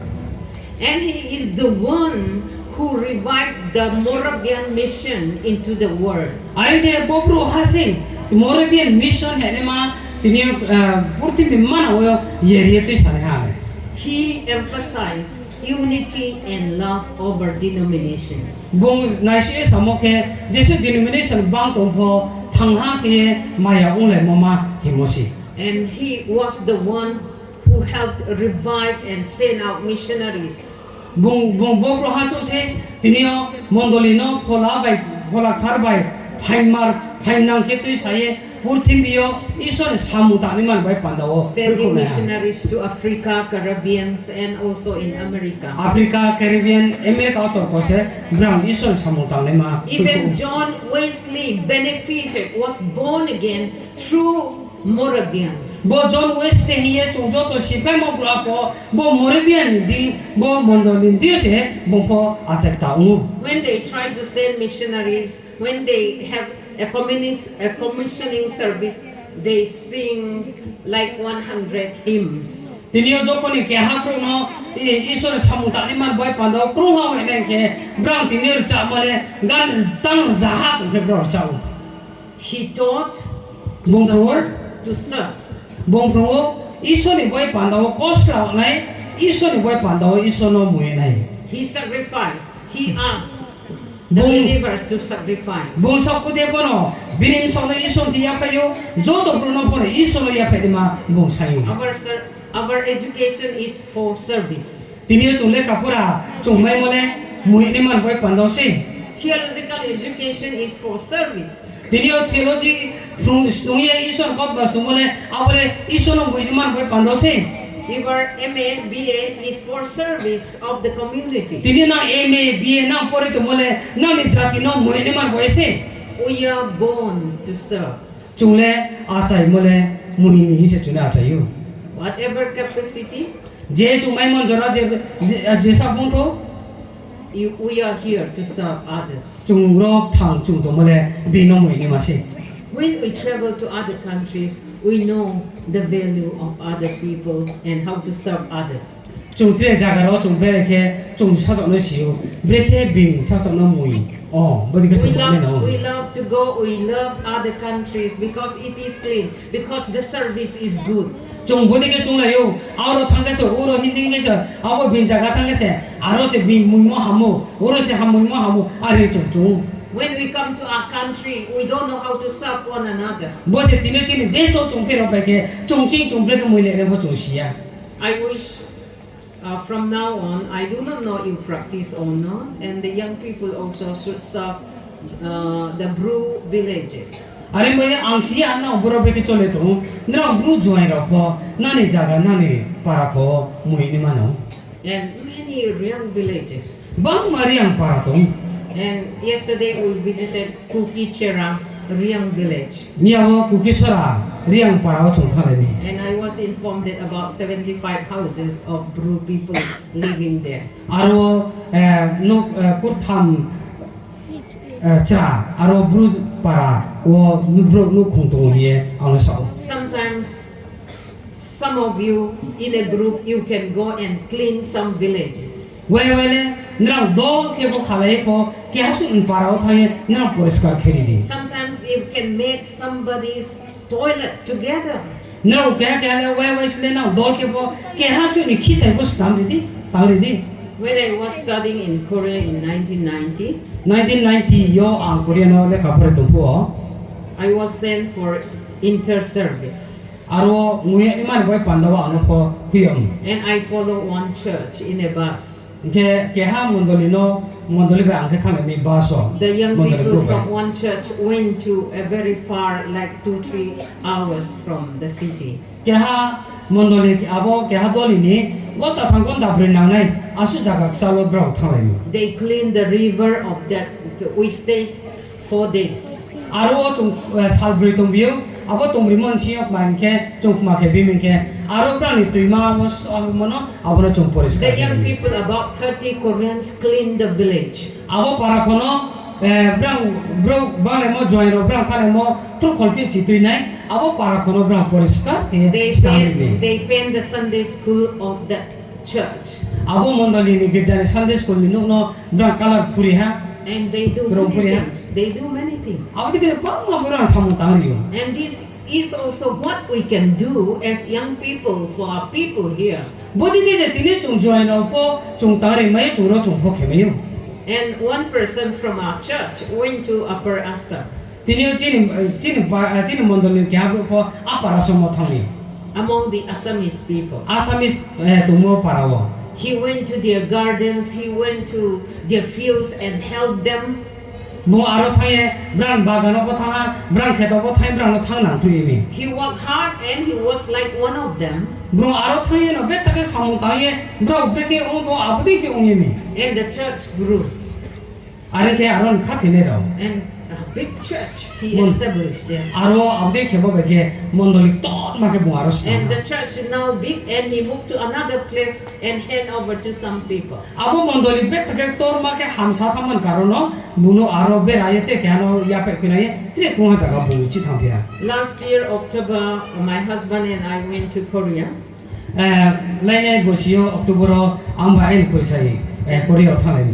And he is the one who revived the Moravian mission into the world. ai ke bo bro ha se Moravia mission he ne ma tini purti mi mana o yeri te sare ha He emphasized unity and love over denominations. bong nai se samo ke jesu denomination bang to pho thang ha ke maya ong le mama himosi And he was the one who helped revive and send out missionaries. bong bo bro ha cho se tini mondolino phola thar bai phain nang ke tu sai purthim bio isor samu ta ni man bai pandawo Sending missionaries to Africa, Caribbean, and also in America. Africa Caribbean America to ko se brown isor samu ta ni ma Even John Wesley benefited, was born again through Moravians. bo John West hiye chungjo to sipai mo bra ko bo Moravian di bo mondolin di se bo po achak ta When they try to send missionaries, when they have a commissioning service, they sing like 100 hymns. tinio jokoni ke ha pro no isor samuta ni man boy pando kru ha we nen ke brown tinio cha male gan tang jaha ke bro chau He taught Bong to Pro? serve. To serve. bong pro isor ni boy pando kosla nai isor ni boy pando isor no mue nai He sacrificed. He asked the Bong- believers to sacrifice. bong sa ko de bono binim sa na isor ti ya payo jo to pro no bono isor ya pa di ma bong sayo Our education is for service. tinio chule kapura chumai mole mue ni man boy pando se Theological education is for service. tinio theology stungia isor kot bas tumole awle isor no mue ni man boy pando se Our MA, BA is for service of the community. tini na MA BA na pore to mole na ni jati no mue ni man boy se We are born to serve. chule achai mole muhi mi se chune achai yo Whatever capacity, je chumai mon jora je sa bong tho we are here to serve others. chung ro thang chung to mole bi no mue ni ma se When we travel to other countries, we know the value of other people and how to serve others. chung tre jaga ro chung be ke chung sa so no siu bre ke bing sa so no mui bodi ke se no We love to go, we love other countries because it is clean, because the service is good. chung bodi ke chung la yo aro thang ke so oro hinding ke so abo bin jaga thang ke se aro se bin mui mo hamo oro se ham mui mo hamo are chung When we come to our country, we don't know how to serve one another. bố sẽ tin chỉ nên để số chúng phải rồi cái chúng chính chúng phải cái mùi lệ này bố chúng xí à. I wish from now on, I do not know you practice or not, and the young people also should serve the Bru villages. 아니 뭐 ang xí anh nào bố cái chỗ lệ tung, nào Bru Juaing rồi po, nào này jaga nào này para ko mùi ni mano. And many real villages. Bang mariang para tung. And yesterday we visited Kukichera Riang village. Niawo kukisora riang para chung thale mi. And I was informed that about 75 houses of Bru people living there. Aro no kurtham cha aro Bru para wo Bru no khungtung ye ang sao. Sometimes some of you in a group you can go and clean some villages. Wele nang do ke bo khale ko ke hasu in para o thaye nang poriskar kheri di. Sometimes you can make somebody's toilet together. Nang ke le we sle nang do ke bo ke hasu ni khithai bo stam di tang di. When I was studying in Korea in 1990, 1990 yo ang Korean no le kapore tumpo I was sent for inter-service. aro nguye iman boy pandawa ano ko huyom. And I followed one church in a bus. Ke ha mondoli ba ang khethang mi baso. The young people from one church went to a very far, like 2-3 hours from the city. Ke ha mondoli abo ke ha doli ni gota thangkon da brin nang nai asu jaga salo bra thanglai mi. They cleaned the river of that. We stayed 4 days. Aro chung salbri tum biu abo tum rimon siok man ke chung ma ke bimin ke aro bra ni tuima was mono abo na chung poriskar. The young people, about 30 Koreans, cleaned the village. Abo para kono bro bang mo join ro bang phane mo thru kholpi chi tui nai abo para kono bang poriskar ke They paint the Sunday school of that church. abo mondoli ni gijani Sunday school ni no bang color puri ha. And they do many things. They do many things. And this is also what we can do as young people for our people here. And one person from our church went to Upper Assam. Among the Assamese people. He went to their gardens, he went to their fields and helped them. He worked hard and he was like one of them. And the church grew. And a big church he established there. And the church is now big and he moved to another place and hand over to some people. Last year, October, my husband and I went to Korea.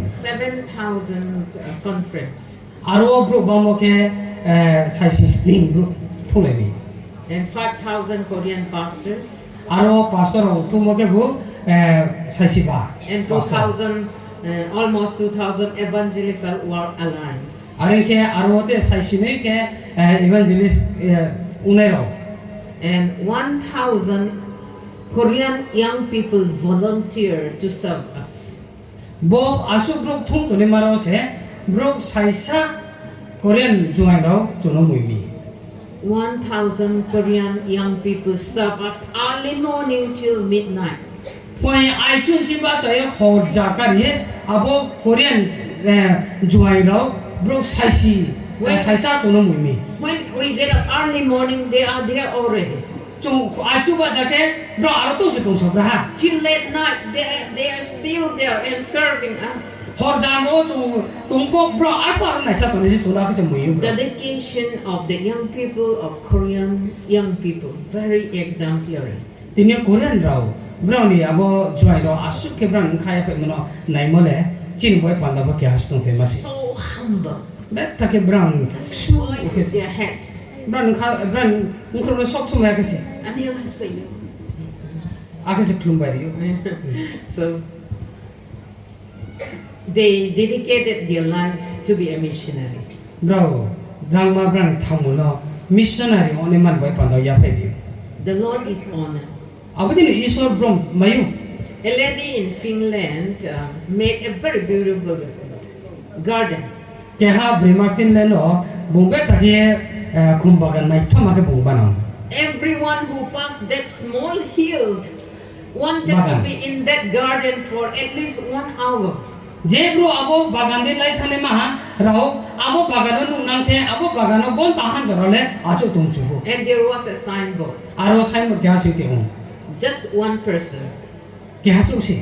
7,000 conference. And 5,000 Korean pastors. And 2,000, almost 2,000 evangelical world alliance. And 1,000 Korean young people volunteered to serve us. Korean Juaing 1,000 Korean young people serve us early morning till midnight. When we get up early morning, they are there already. Till late night, they are still there and serving us. The dedication of the young people, of Korean young people, very exemplary. So humble. Such with their heads. And he'll say you. So they dedicated their life to be a missionary. bro rang ma brang thamu no missionary one man boy pando ya phedi The Lord is honored. abadi ni Isor brom mayu A lady in Finland made a very beautiful garden. ke ha brima Finland no bungbe ta ke kumbagan nai thama ke bungban Everyone who passed that small hill wanted to Bagan. be in that garden for at least 1 hour. je bro abo bagan de lai thane ma rao abo bagan nu nang ke abo bagan gon tahan jarole acho tum chu And there was a signboard. aro sign mo kya se te on Just one person, ke ha chu se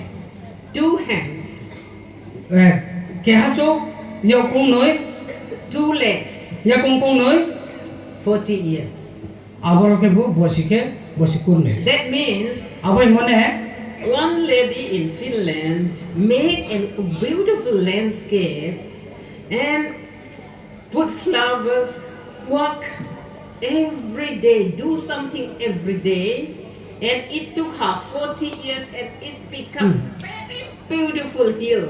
2 hands, ke ha chu yo kong noi 2 legs, ya kong noi 40 years. aboro ke bu bosikur ne That means abo mone one lady in Finland made a beautiful landscape and put flowers, walk every day, do something every day, and it took her 40 years and it became very beautiful hill.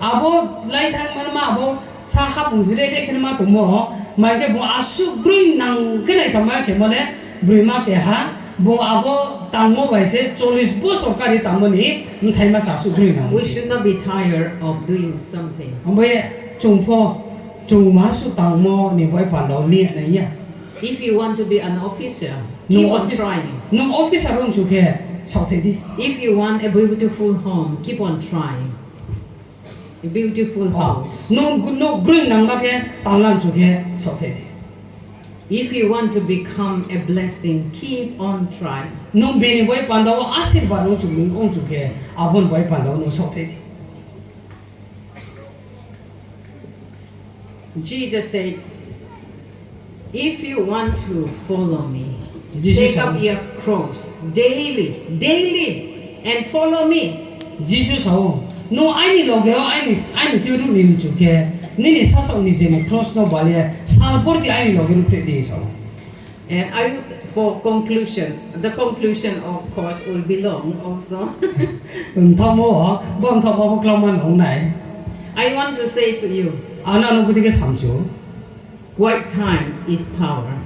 abo lai thang man ma abo sa ha bung jile de ken ma tumo mai ke bu asu brui nang ke nai tama ke mole brui ma ke ha bu abo tangmo bai se 40 bo sorkari tamoni mthai ma sa su brui nang We should not be tired of doing something. ambe chungpho chungma su tangmo ni bai pandau li na ya If you want to be an officer, keep no on office trying. no office arong chu ke sau the di If you want a beautiful home, keep on trying. A beautiful house. no brui nang ma ke tanglam chu ke sau the di If you want to become a blessing, keep on trying. no beni bai pandau asirwad no chu ling ong chu ke abon bai pandau no sau the di Jesus said, if you want to follow me, Jesus take up said- your cross daily, and follow me. Jesus sao no ai ni loge ai ni kyu ru nin chu ke ni ni sa sa ni je ni cross no bale sal por ti ai ni loge ru pre de sao And for conclusion, the conclusion of course will be long also. thom mo bon thom mo klam man hong nai I want to say to you, ana no bu de ke sam chu quiet time is power.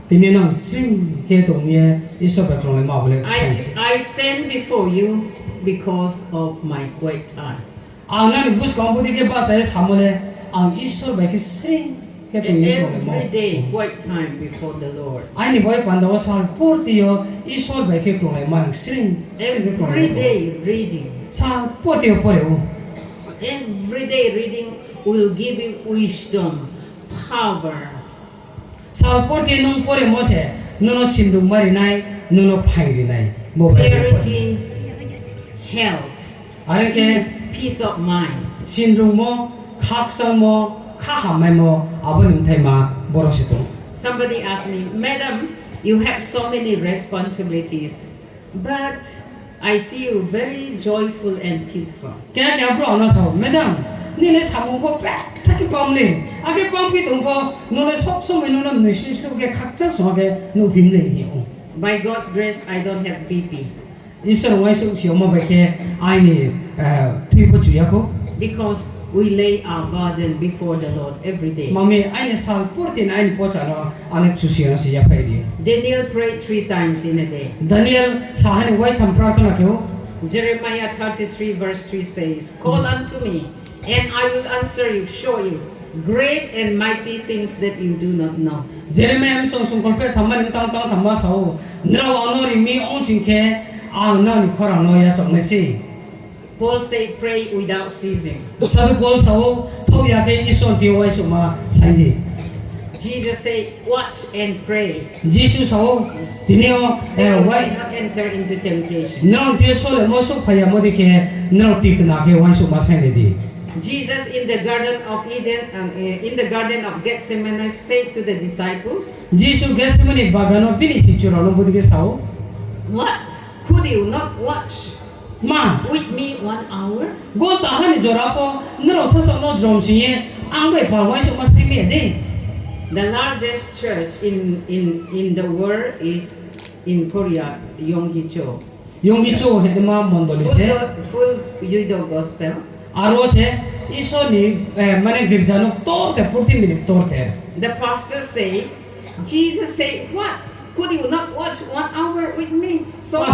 tin ni nang sing he to ye iso ba klong le ma bole I stand before you because of my quiet time. ana ni bus kom bu de ke ba sa samole ang iso ba ke sing ke to ye klong le ma Every day, quiet time before the Lord. ai ni boy pan da sal por ti yo iso ba ke klong le ma sing Every day reading. sa po ti yo por yo Every day reading will give you wisdom, power. sal por ti nong pore mo se no sindung mari nai no phai ri nai mo ba Clarity, health, are ke peace of mind. sindung mo khak sang mo kha ha mai mo abon thai ma boro se to Somebody asked me, Madam, you have so many responsibilities, but I see you very joyful and peaceful. kya bro na sa madam ni le samu ko pa thaki pam le age pam pi tum ko no le sop so me no na ni shi lu ke khak cha so ke no bim le hi o By God's grace, I don't have BP isor wai su shi ma ba ke ai ni thui po chu ya ko because we lay our burden before the Lord every day. mami ai ni sal por tin ai ni po cha no anek chu si na si ya pai ri Daniel prayed 3 times in a day. Daniel sahani wai tham prarthana kyo Jeremiah 33 verse 3 says, call unto me, and I will answer you, show you great and mighty things that you do not know. Jeremiah song song kolpe thamman tang tang thamma sao ndraw anori mi ong sing ke ang na ni khora no ya chok me si Paul said, pray without ceasing. sadu pol sao thau ya ke ison ti wai su ma sai ni Jesus said, watch and pray. Jesus sao tineo That you wai may not enter into temptation. nang ti so le mo so phaya mo di ke nang ti na ke wai su ma sai ni di Jesus in the Garden of Eden, in the Garden of Gethsemane, said to the disciples, Jesus Gethsemane bagano bini si churo no budi ke sao what? Could you not watch ma with me 1 hour? go ta han jora po nro sa so no drom si ye ang bai pa wai su ma sai me de The largest church in the world is in Korea, Yonggi-cho. yong gi cho he ma mondoli se Full Judo gospel. aro se Isor ni mana girjanok torte 40 minute torte. The pastor say, Jesus said, what? Could you not watch 1 hour with me? So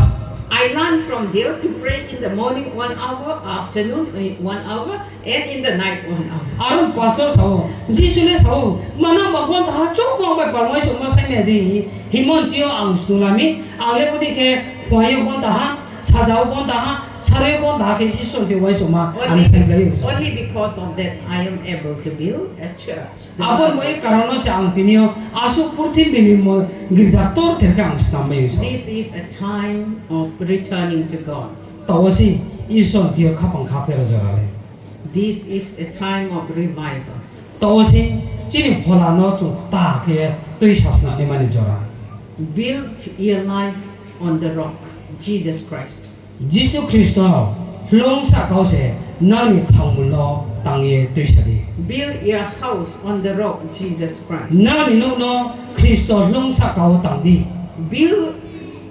I learned from there to pray in the morning 1 hour, afternoon 1 hour, and in the night 1 hour. Aron pastor sao, Jesus le sao, mana bagwan ta chok bang bai parmai so ma sai me di, himon jio ang sunami, ang le pudi ke hwayo bon ta ha, sajao bon ta ha, sare bon ta ke Isor ke wai so ma ang sai play. Only because of that I am able to build a church. Abon moi karono se ang tinio asu purthi bini mo girja tor ter ka ang stambe so. This is a time of returning to God. Tawasi Isor ke khapang khapero jorale. This is a time of revival. Tawasi chini phola no chu ta ke tui sasna ni mani jora. Build your life on the rock, Jesus Christ. Jesus Christ long sa kau se nani thangmul no tangye tui sadi. Build your house on the rock, Jesus Christ. Nani no Christ long sa kau tangdi. Build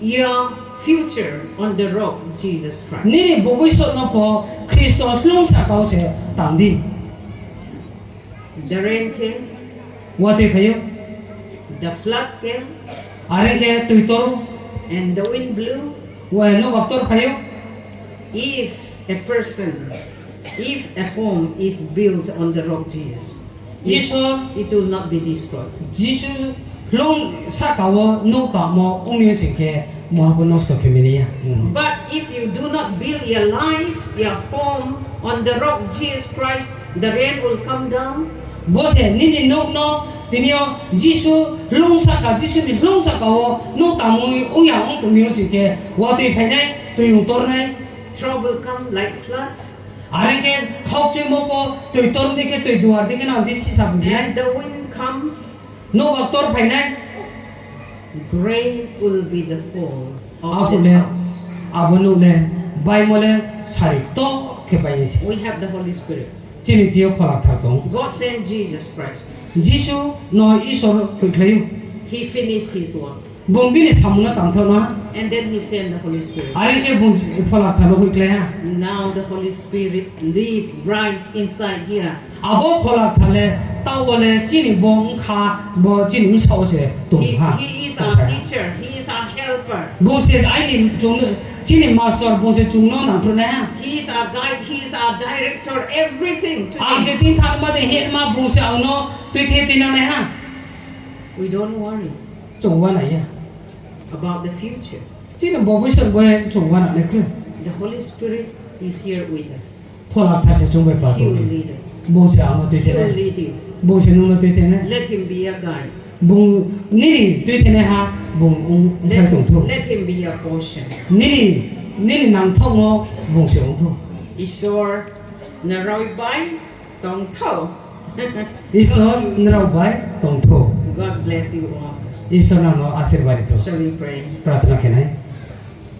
your future on the rock, Jesus Christ. Nini boboi so no po Christ long sa kau se tangdi. The rain came, Wate phayo the flood came, are ke tui toru and the wind blew. wa no waktor phayo. If a home is built on the rock, Jesus, Isor it will not be destroyed. Jesus long sa kau no ta mo umyo sike mo hapo nosto ke minia. But if you do not build your life, your home on the rock, Jesus Christ, the rain will come down. Bose nini no tinio Jesus long sa ka Jesus ni long sa kau no ta mo uyang ong tumyo sike wa tui phainai tui yung tor nai. Trouble come like flood, Are ke khokche mo po tui tor ni ke tui duar di ke na disi sab ni. and the wind comes, No waktor phainai great will be the fall of apu the le house. abonu le bai mo le sari to ke pai ni si. We have the Holy Spirit. Chini tio phala thar tong. God sent Jesus Christ. Jesus no Isor koi khleu. He finished his work. Bongbi ni samuna tang tho no. And then he sent the Holy Spirit. Are ke bong phala thar koi khle ha. Now the Holy Spirit live right inside here. Abo phala thale tao le chini bong kha bo chini msao se tum ha. He is our teacher. He is our helper. Bo se ai ni chung chini master bo se chung no nang khru na ha. He is our guide. He is our director. Everything Ang today. je tin than ma de het ma bong se ang no tui the tin na ha. We don't worry Chung wa na ya. about the future. Chini bo bo se bo chung wa na le khru. The Holy Spirit is here with us. Phala thar se chung be pa He to. will lead us. Bo se ang no tui He the will na. lead you. Bo se no tui the na. Let him be your guide. Bung nini tui the na ha bung phai tong tho. Let him be your portion. Nini nang thong ngo bung se ong tho. Isor naroy bay tong tho. Isor nrau bai tong tho. God bless you all. Isor na no asirwadi tho. Shall we pray? Pratna kenai.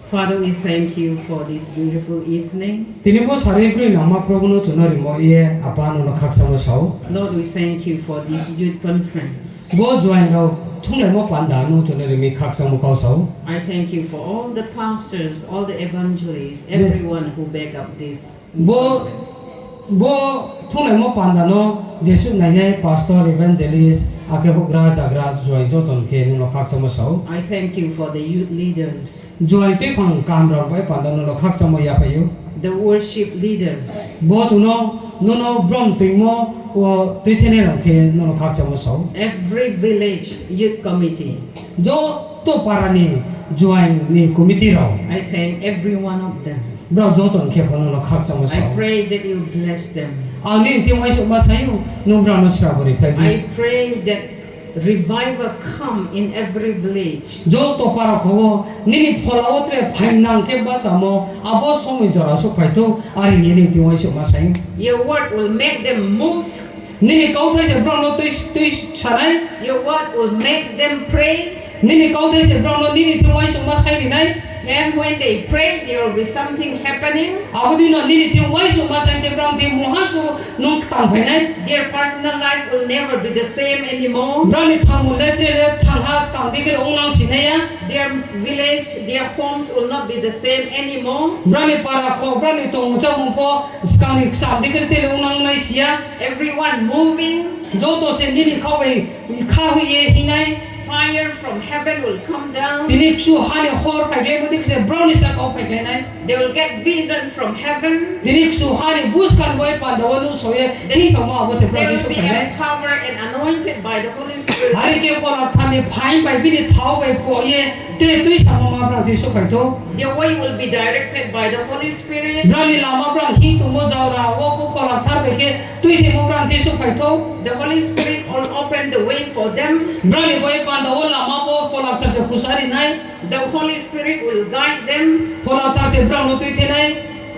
Father, we thank you for this beautiful evening. Tini bo sare kri nama prabhu no chunari mo ye apa no khak samo sao. Lord, we thank you for this youth conference. Bo join rau thunglai mo panda no chunari mi khak samo kau sao. I thank you for all the pastors, all the evangelists, everyone who back up this conference. Bo thunglai mo panda no Jesu nai nai pastor evangelist ake hogra jagra join joton ke no khak samo sao. I thank you for the youth leaders, Join te phang kam ra bai panda no khak samo ya payo. the worship leaders, Bo chuno no brom tuimo wo tuithene ram ke no khak samo sao. every village youth committee. Jo to parani Juaing ni committee rao. I thank every one of them. Bro joton ke phano no khak samo I sao. pray that you bless them. Ani ti mai so ma sayo no bra no shrabori phai. I pray that revival come in every village. Jo to para ko nini pholaotre phainang ke ba chamo abo somi jora so phaito ari ni ti mai so ma sayo. Your word will make them move. Nini kau thai se bro no tis chanai. Your word will make them pray. Nini kau thai se bro no nini ti mai so ma sai ni nai. And when they pray, there will be something happening. Abudi no ni ti wai su ma sang te brang ti mo ha su nung tang phai nai. Their personal life will never be the same anymore. Brang ni thang mu le te le thang has kang di ke ong nang si ne ya. Their village, their homes will not be the same anymore. Brang ni para kho brang ni tong cha mu po skang ni sam di ke te le ong nang nai si ya. Everyone moving. Jo to se ni khau bai kha hu ye hi nai. Fire from heaven will come down. Tini chu hani hor pai le mu dik se brown is ak pai le nai. They will get vision from heaven. Tini chu hani bus kan boy pan da wonu soye thi sa ma bo se They brown will is be pai le. empowered and anointed by the Holy Spirit. Hari ke ko la thani phai bai bi ni thau bai po ye te tui sa ma brown is pai to. Their way will be directed by the Holy Spirit. Brown ni lama brown hi tu mo jaw ra wo ko la thar bai ke tui thi mo brown is pai to. The Holy Spirit will open the way for them. Brown ni boy pan da wo lama po ko la thar se kusari nai. The Holy Spirit will guide them. Ko la thar se brown no tui thi nai.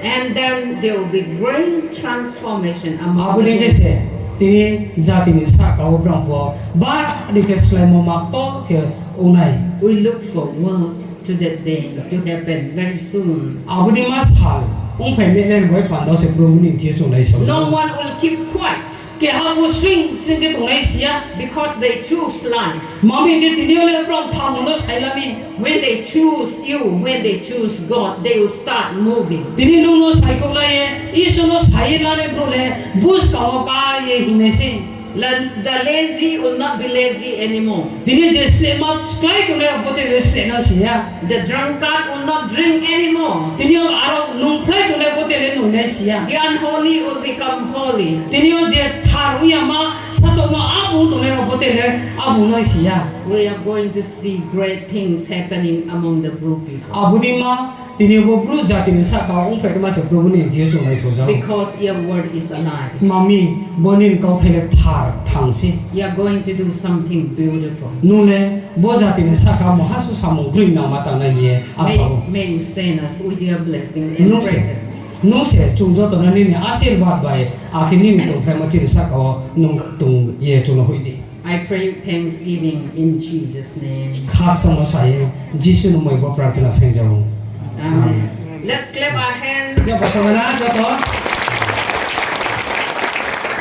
And then there will be great transformation among Abu ni ke them. se tini jati ni sa ka o brown po ba di ke slai mo mak to ke unai. We look forward to that day to happen very soon. Abu di mas hal ong phai me len boy pan da se pro ni ti chu nai so. No one will keep quiet Ke ha bu swing ke tu nai sia. because they choose life. Mami ke tini ole brown thang no sai la mi. When they choose you, when they choose God, they will start moving. Tini no no sai ko la ye Isor no sai la le bro le bus ka mo ka ye hi ne se. The lazy will not be lazy anymore. Tini je sle ma klai ko le pote le sle na sia. The drunkard will not drink anymore. Tini o aro nung klai ko le pote le no ne sia. The unholy will become holy. Tini o je thar u ya ma sa so no abu to le pote le abu no sia. We are going to see great things happening among the Bru people. Abu di ma tini bo Bru jati ni sa ka ong pe ma se Bru ni ti chu nai so ja. Because your word is alive. Mami bonin kau thai le thar thang si. You are going to do something beautiful. Nule bo jati ni sa ka mo hasu samu green na mata na ye asao. May you send us with your blessing and No se presence. no se chung jo to na ni asirwad bai akhin ni to phe ma chi sa ka nung tung ye chu no hui di. I pray thanksgiving in Jesus' name. Khak sam sa ye Jisu no moi bo prarthana sang jaw. Amen. Let's clap our hands Ya ba to na ja to.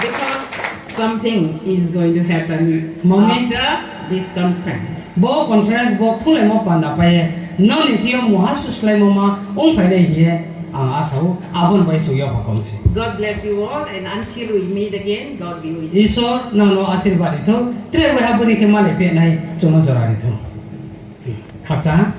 because something is going to happen Mommy. after this conference. Bo conference bo thule mo pa na pa ye no ni ki mo hasu slai mo ma ong phe le ye ang asau abon bai chu ya ba kom se. God bless you all, and until we meet again, God be with you. Isor no no asirwad ito tre we ha bodi ke male pe nai chono jora ito. Khak sa